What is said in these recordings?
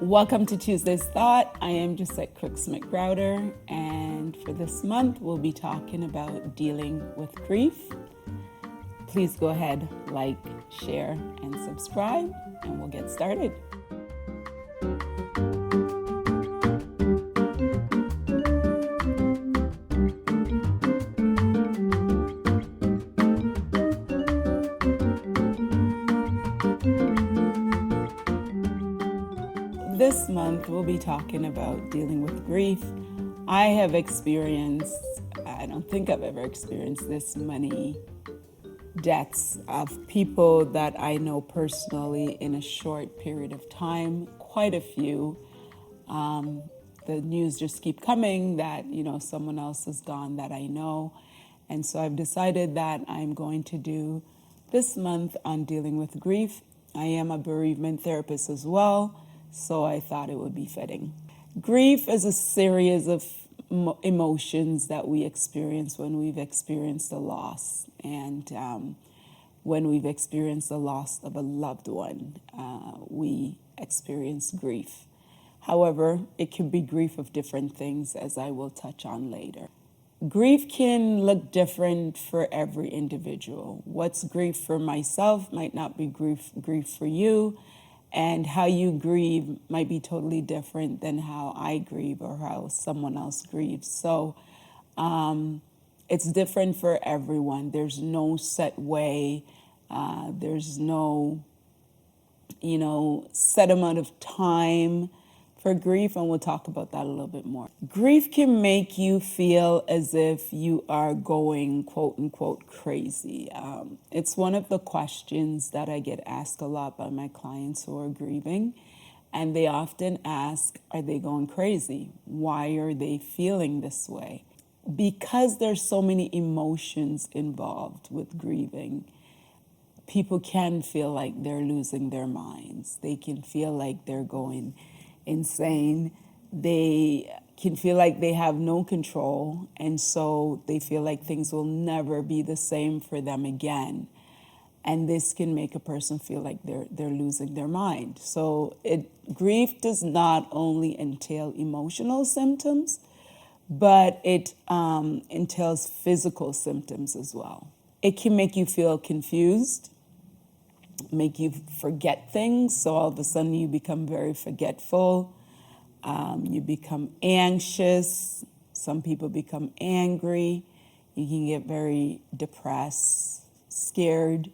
Welcome to Tuesday's Thought. I am Jassett Crooks McGrowder, and for this month, we'll be talking about dealing with grief. Please go ahead, like, share, and subscribe, and we'll get started. This month, we'll be talking about dealing with grief. I don't think I've ever experienced this many deaths of people that I know personally in a short period of time, quite a few. The news just keep coming that, someone else is gone that I know. And so I've decided that I'm going to do this month on dealing with grief. I am a bereavement therapist as well, so I thought it would be fitting. Grief is a series of emotions that we experience when we've experienced a loss, and when we've experienced the loss of a loved one, we experience grief. However, it can be grief of different things, as I will touch on later. Grief can look different for every individual. What's grief for myself might not be grief for you. And how you grieve might be totally different than how I grieve or how someone else grieves. So it's different for everyone. There's no set way. There's no, set amount of time for grief, and we'll talk about that a little bit more. Grief can make you feel as if you are going, quote unquote, crazy. It's one of the questions that I get asked a lot by my clients who are grieving, and they often ask, are they going crazy? Why are they feeling this way? Because there's so many emotions involved with grieving, people can feel like they're losing their minds. They can feel like they're going insane. They can feel like they have no control, and so they feel like things will never be the same for them again. And this can make a person feel like they're losing their mind. So grief does not only entail emotional symptoms, but it entails physical symptoms as well. It can make you feel confused, make you forget things. So all of a sudden you become very forgetful. You become anxious. Some people become angry. You can get very depressed, scared.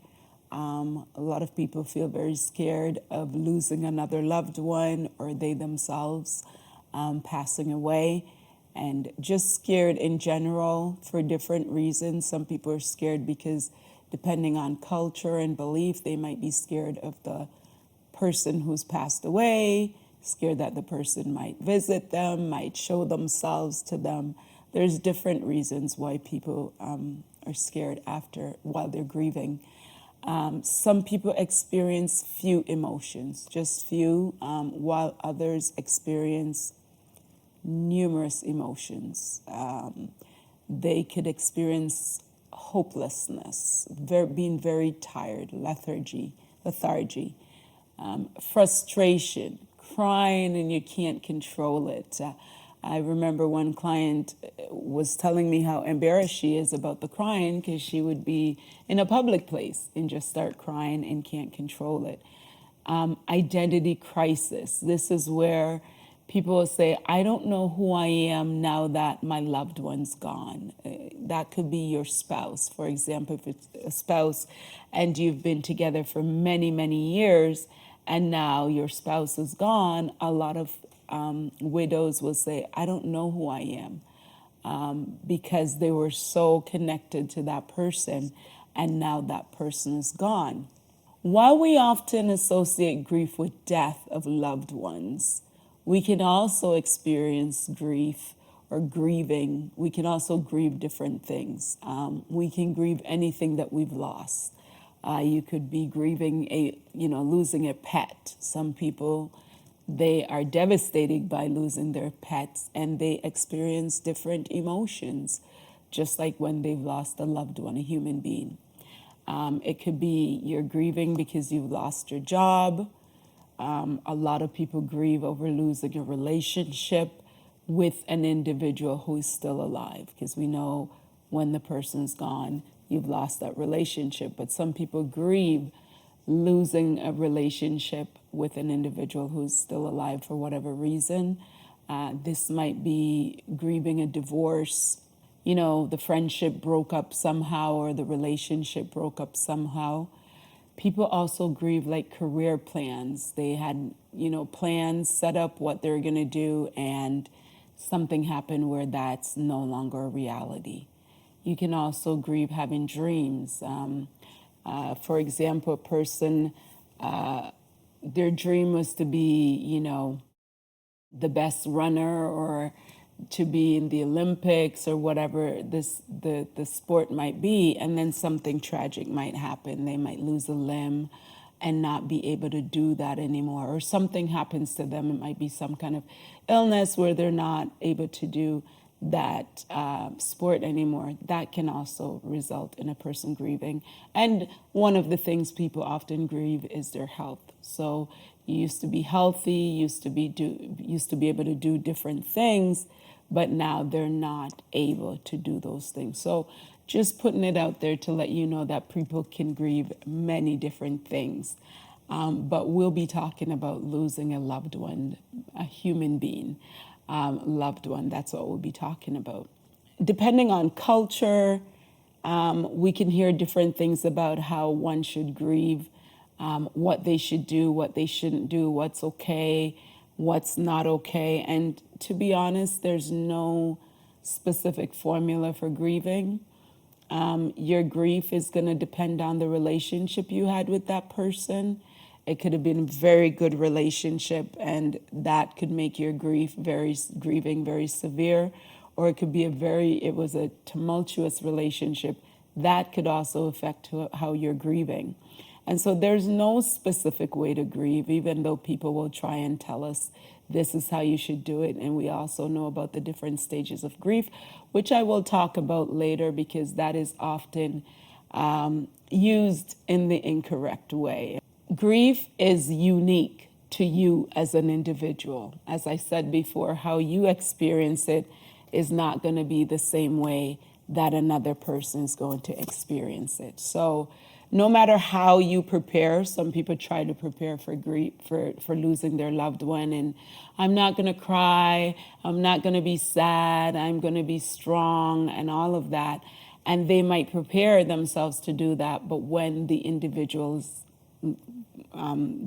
A lot of people feel very scared of losing another loved one or they themselves passing away, and just scared in general for different reasons. Some people are scared because depending on culture and belief, they might be scared of the person who's passed away, scared that the person might visit them, might show themselves to them. There's different reasons why people are scared while they're grieving. Some people experience few emotions, just few, while others experience numerous emotions. They could experience hopelessness, being very tired, lethargy, frustration, crying and you can't control it. I remember one client was telling me how embarrassed she is about the crying because she would be in a public place and just start crying and can't control it. Identity crisis. This is where people will say, I don't know who I am now that my loved one's gone. That could be your spouse. For example, if it's a spouse and you've been together for many, many years and now your spouse is gone, a lot of widows will say, I don't know who I am, because they were so connected to that person and now that person is gone. While we often associate grief with death of loved ones, we can also experience grief or grieving. We can also grieve different things. We can grieve anything that we've lost. You could be grieving losing a pet. Some people, they are devastated by losing their pets and they experience different emotions, just like when they've lost a loved one, a human being. It could be you're grieving because you've lost your job. a lot of people grieve over losing a relationship with an individual who is still alive, because we know when the person's gone, you've lost that relationship. But some people grieve losing a relationship with an individual who's still alive for whatever reason. This might be grieving a divorce. You know, the friendship broke up somehow or the relationship broke up somehow. People also grieve like career plans. They had, plans set up what they're going to do, and something happened where that's no longer a reality. You can also grieve having dreams. For example, a person, their dream was to be, the best runner, or to be in the Olympics, or whatever the sport might be, and then something tragic might happen. They might lose a limb and not be able to do that anymore, or something happens to them. It might be some kind of illness where they're not able to do that sport anymore. That can also result in a person grieving. And one of the things people often grieve is their health. So you used to be healthy, used to be able to do different things, but now they're not able to do those things. So just putting it out there to let you know that people can grieve many different things. But we'll be talking about losing a loved one, a human being, loved one. That's what we'll be talking about. Depending on culture, we can hear different things about how one should grieve, what they should do, what they shouldn't do, what's okay, what's not okay. And to be honest, there's no specific formula for grieving. Your grief is going to depend on the relationship you had with that person. It could have been a very good relationship, and that could make your grieving very severe. Or it could be it was a tumultuous relationship. That could also affect how you're grieving. And so there's no specific way to grieve, even though people will try and tell us this is how you should do it. And we also know about the different stages of grief, which I will talk about later, because that is often used in the incorrect way. Grief is unique to you as an individual. As I said before, how you experience it is not going to be the same way that another person is going to experience it. So no matter how you prepare, some people try to prepare for grief, for losing their loved one, and I'm not going to cry, I'm not going to be sad, I'm going to be strong, and all of that. And they might prepare themselves to do that, but when the individual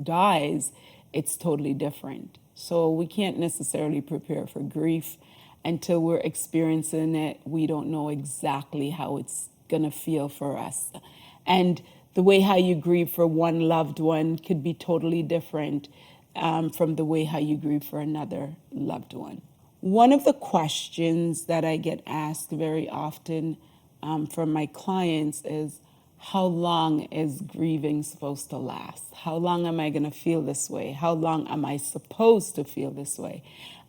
dies, it's totally different. So we can't necessarily prepare for grief until we're experiencing it. We don't know exactly how it's going to feel for us. And the way how you grieve for one loved one could be totally different from the way how you grieve for another loved one. One of the questions that I get asked very often from my clients is, how long is grieving supposed to last? How long am I going to feel this way? How long am I supposed to feel this way?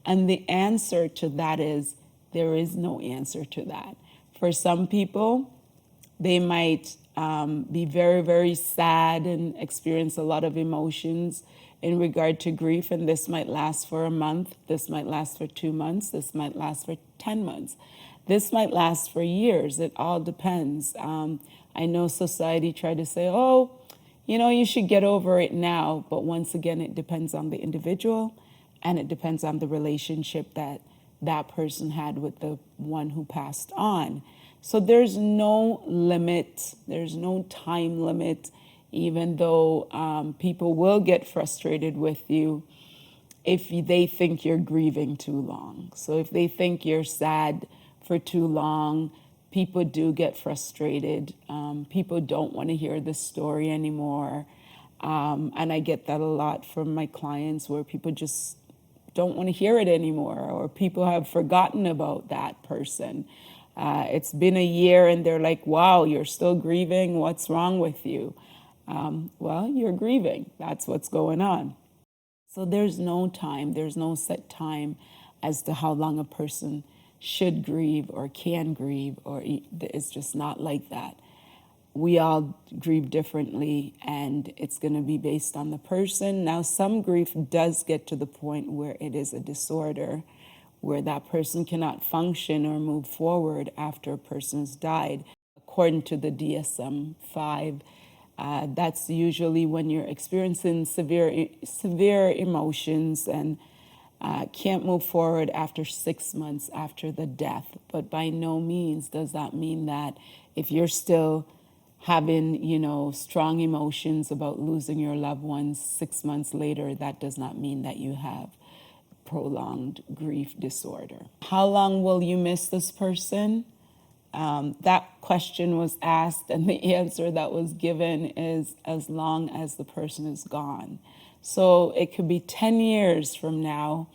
And the answer to that is, there is no answer to that. For some people, they might be very, very sad and experience a lot of emotions in regard to grief, and this might last for a month, this might last for 2 months, this might last for 10 months. This might last for years. It all depends. I know society tried to say, you should get over it now. But once again, it depends on the individual, and it depends on the relationship that that person had with the one who passed on. So there's no limit. There's no time limit, even though people will get frustrated with you if they think you're grieving too long. So if they think you're sad for too long, people do get frustrated. People don't want to hear the story anymore. And I get that a lot from my clients, where people just don't want to hear it anymore, or people have forgotten about that person. It's been a year and they're like, wow, you're still grieving? What's wrong with you? Well, you're grieving. That's what's going on. So there's no time, there's no set time as to how long a person should grieve or can grieve, or it's just not like that. we all grieve differently, and it's going to be based on the person. Now, some grief does get to the point where it is a disorder, where that person cannot function or move forward after a person's died. According to the DSM-5, that's usually when you're experiencing severe emotions and can't move forward after 6 months after the death. But by no means does that mean that if you're still having, strong emotions about losing your loved ones 6 months later, that does not mean that you have prolonged grief disorder. How long will you miss this person? That question was asked, and the answer that was given is as long as the person is gone. So it could be 10 years from now,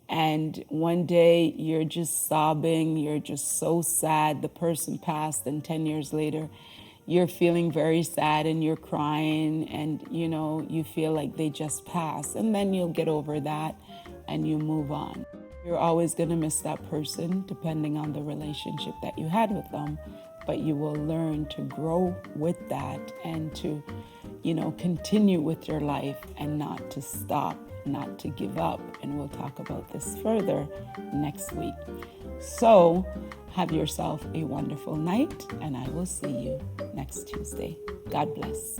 and one day you're just sobbing, you're just so sad, the person passed, and 10 years later, you're feeling very sad and you're crying, and you feel like they just passed, and then you'll get over that and you move on. You're always going to miss that person depending on the relationship that you had with them, but you will learn to grow with that and to, continue with your life and not to stop, not to give up. And we'll talk about this further next week. So have yourself a wonderful night, and I will see you next Tuesday. God bless.